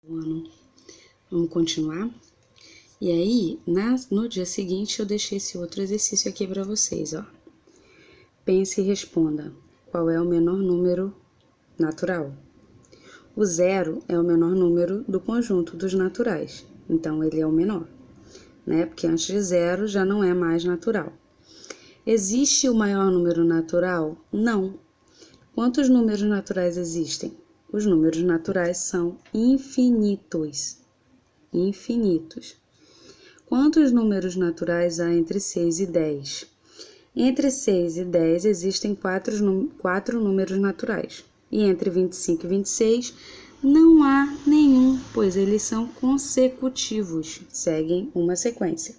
ano. Vamos continuar? E aí, no dia seguinte, eu deixei esse outro exercício aqui para vocês, ó. Pense e responda. Qual é o menor número natural? O 0 é o menor número do conjunto dos naturais, então ele é o menor, né? Porque antes de 0 já não é mais natural. Existe o maior número natural? Não. Quantos números naturais existem? Os números naturais são infinitos. Infinitos. Quantos números naturais há entre 6 e 10? Entre 6 e 10 existem quatro números naturais. E entre 25 e 26 não há nenhum, pois eles são consecutivos, seguem uma sequência.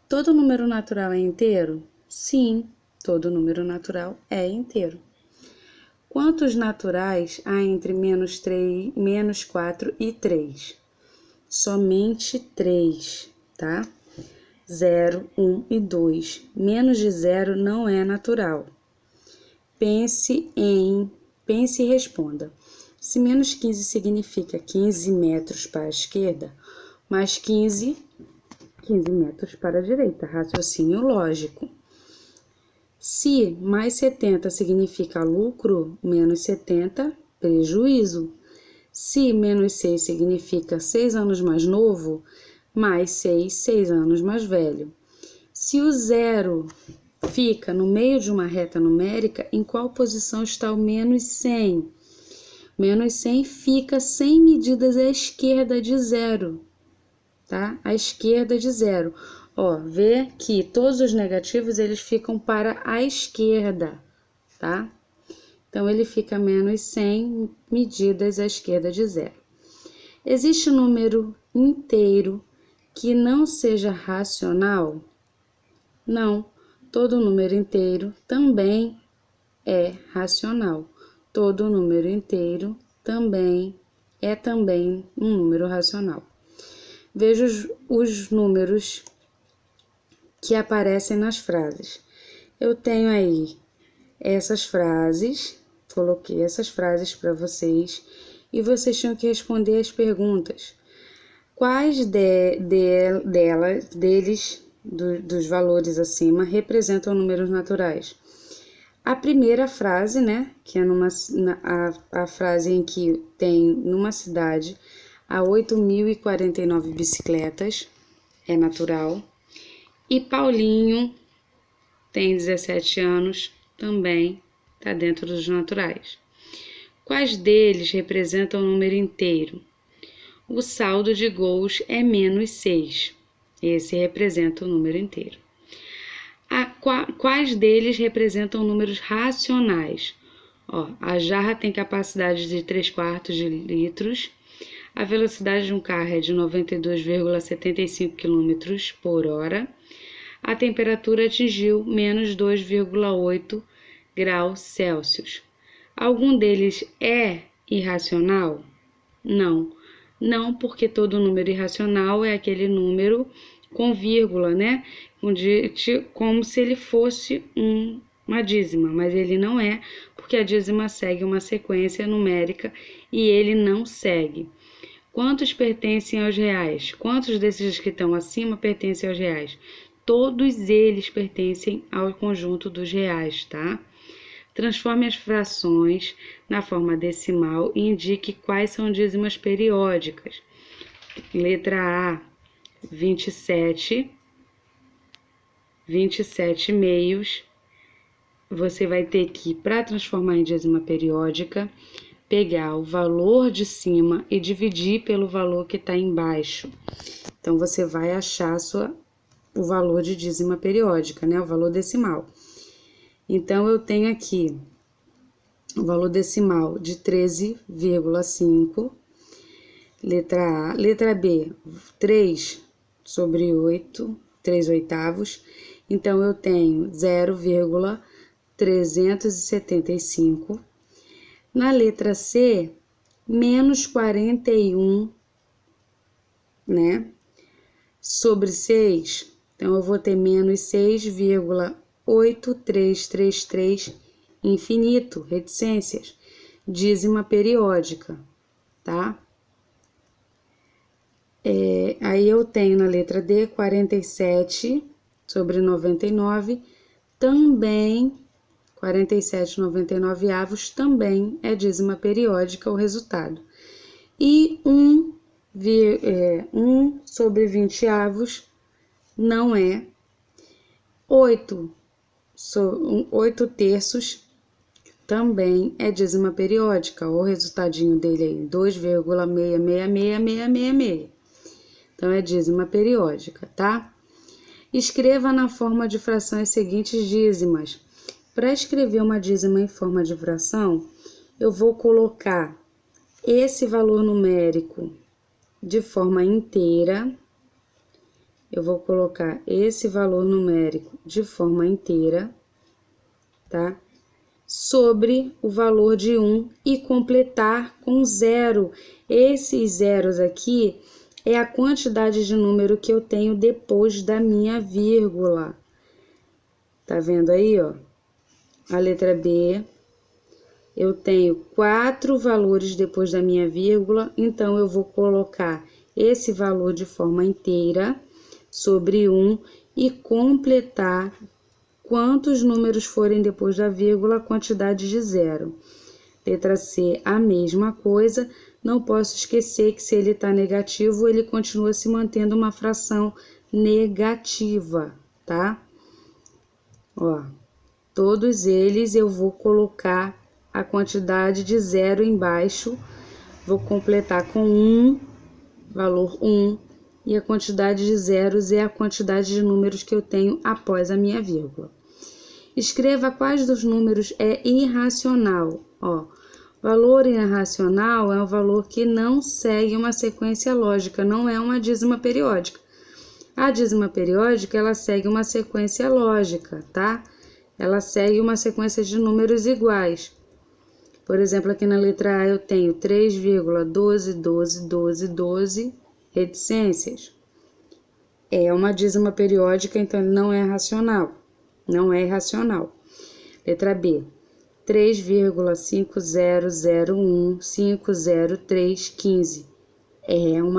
Todo número natural é inteiro? Sim, todo número natural é inteiro. Quantos naturais há entre menos 4 e 3? Somente 3, tá? 0, 1 e 2. Menos de 0 não é natural. Pense e responda. Se menos 15 significa 15 metros para a esquerda, mais 15 metros para a direita. Raciocínio lógico. Se mais 70 significa lucro, menos 70, prejuízo. Se menos 6 significa 6 anos mais novo, mais 6 anos mais velho. Se o 0 fica no meio de uma reta numérica, em qual posição está o menos 100? Menos 100 fica 100 medidas à esquerda de 0, tá? À esquerda de 0. Ó, vê que todos os negativos eles ficam para a esquerda, tá? Então, ele fica menos 100 medidas à esquerda de 0. Existe número inteiro que não seja racional? Não, todo número inteiro também é racional. Todo número inteiro também é um número racional. Veja os números que aparecem nas frases. Eu tenho aí essas frases, coloquei essas frases para vocês e vocês tinham que responder as perguntas. Quais dos valores acima representam números naturais? A primeira frase, né, que é a frase em que tem numa cidade há 8.049 bicicletas, é natural. E Paulinho tem 17 anos, também está dentro dos naturais. Quais deles representam o número inteiro? O saldo de gols é menos 6. Esse representa o número inteiro. Quais deles representam números racionais? Ó, a jarra tem capacidade de 3/4 de litros. A velocidade de um carro é de 92,75 km por hora. A temperatura atingiu menos 2,8 graus Celsius. Algum deles é irracional? Não. Não, porque todo número irracional é aquele número com vírgula, né? Como se ele fosse uma dízima, mas ele não é, porque a dízima segue uma sequência numérica e ele não segue. Quantos pertencem aos reais? Quantos desses que estão acima pertencem aos reais? Todos eles pertencem ao conjunto dos reais, tá? Transforme as frações na forma decimal e indique quais são dízimas periódicas. Letra A, 27 meios. Você vai ter que, para transformar em dízima periódica, pegar o valor de cima e dividir pelo valor que está embaixo. Então, você vai achar o valor de dízima periódica, né? O valor decimal. Então, eu tenho aqui o valor decimal de 13,5, letra A. Letra B, 3 sobre 8, 3 oitavos. Então, eu tenho 0,375. Na letra C, menos 41, né? Sobre 6, então eu vou ter menos 6,8333 infinito, reticências, dízima periódica, tá? Aí eu tenho na letra D 47 sobre 99, também 47,99 avos também é dízima periódica o resultado. E 1 sobre 20 avos não é. 8 terços também é dízima periódica. O resultadinho dele aí, 2,666666. Então, é dízima periódica, tá? Escreva na forma de fração as seguintes dízimas. Para escrever uma dízima em forma de fração, eu vou colocar esse valor numérico de forma inteira. Eu vou colocar esse valor numérico de forma inteira, tá? Sobre o valor de 1 e completar com 0. Esses zeros aqui é a quantidade de número que eu tenho depois da minha vírgula. Tá vendo aí, ó? A letra B, eu tenho 4 valores depois da minha vírgula, então eu vou colocar esse valor de forma inteira sobre 1 e completar quantos números forem depois da vírgula, a quantidade de 0. Letra C, a mesma coisa. Não posso esquecer que se ele está negativo, ele continua se mantendo uma fração negativa, tá? Ó, todos eles eu vou colocar a quantidade de 0 embaixo, vou completar com 1, valor 1, e a quantidade de zeros é a quantidade de números que eu tenho após a minha vírgula. Escreva quais dos números é irracional. Ó, valor irracional é um valor que não segue uma sequência lógica, não é uma dízima periódica. A dízima periódica, ela segue uma sequência lógica, tá? Ela segue uma sequência de números iguais. Por exemplo, aqui na letra A eu tenho 3,121212 reticências. É uma dízima periódica, então ele não é racional. Não é irracional. Letra B, 3,500150315. É um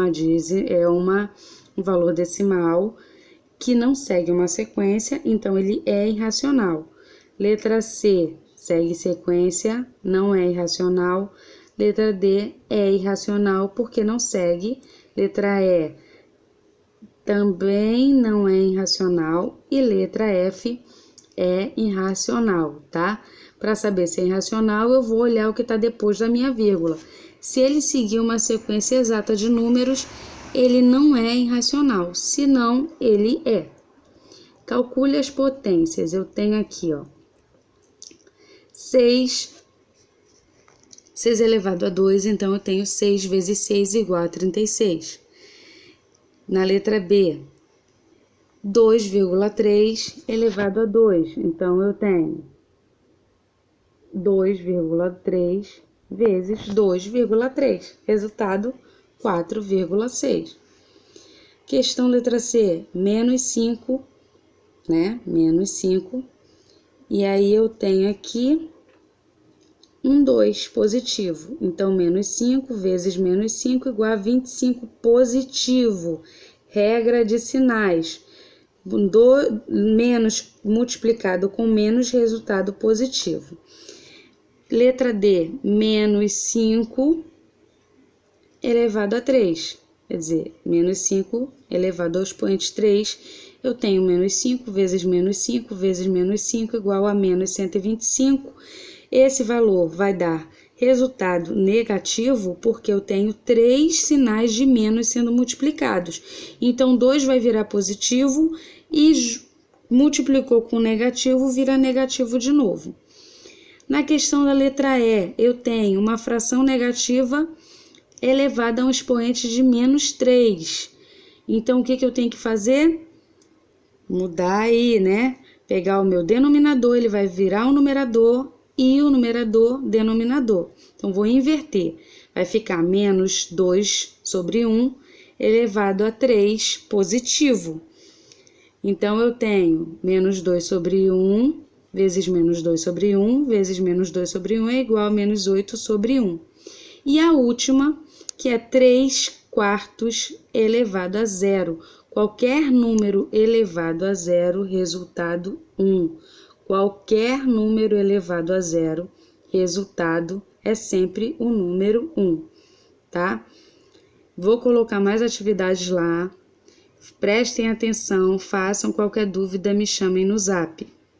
valor decimal que não segue uma sequência, então ele é irracional. Letra C, segue sequência, não é irracional. Letra D, é irracional porque não segue. Letra E, também não é irracional. E letra F, é irracional, tá? Para saber se é irracional, eu vou olhar o que está depois da minha vírgula. Se ele seguir uma sequência exata de números, ele não é irracional, senão ele é. Calcule as potências. Eu tenho aqui, ó, 6 elevado a 2, então eu tenho 6 vezes 6 igual a 36. Na letra B, 2,3 elevado a 2, então eu tenho 2,3 vezes 2,3, resultado 4,6. Questão letra C, menos 5, né? Menos 5, e aí eu tenho aqui um 2 positivo, então menos 5 vezes menos 5 igual a 25 positivo. Regra de sinais. Menos multiplicado com menos, resultado positivo. Letra D, menos 5 elevado a 3. Quer dizer, menos 5 elevado ao expoente 3. Eu tenho menos 5 vezes menos 5 vezes menos 5 igual a menos 125. Esse valor vai dar resultado negativo porque eu tenho 3 sinais de menos sendo multiplicados. Então, 2 vai virar positivo e multiplicou com negativo, vira negativo de novo. Na questão da letra E, eu tenho uma fração negativa elevada a um expoente de menos 3. Então, o que eu tenho que fazer? Mudar aí, né? Pegar o meu denominador, ele vai virar o numerador, e o numerador denominador. Então, vou inverter. Vai ficar menos 2 sobre 1 elevado a 3 positivo. Então, eu tenho menos 2 sobre 1 vezes menos 2 sobre 1 vezes menos 2 sobre 1 é igual a menos 8 sobre 1. E a última, que é 3 quartos elevado a zero. Qualquer número elevado a zero, resultado 1. Qualquer número elevado a zero, resultado é sempre o número 1, tá? Vou colocar mais atividades lá. Prestem atenção, façam qualquer dúvida, me chamem no Zap.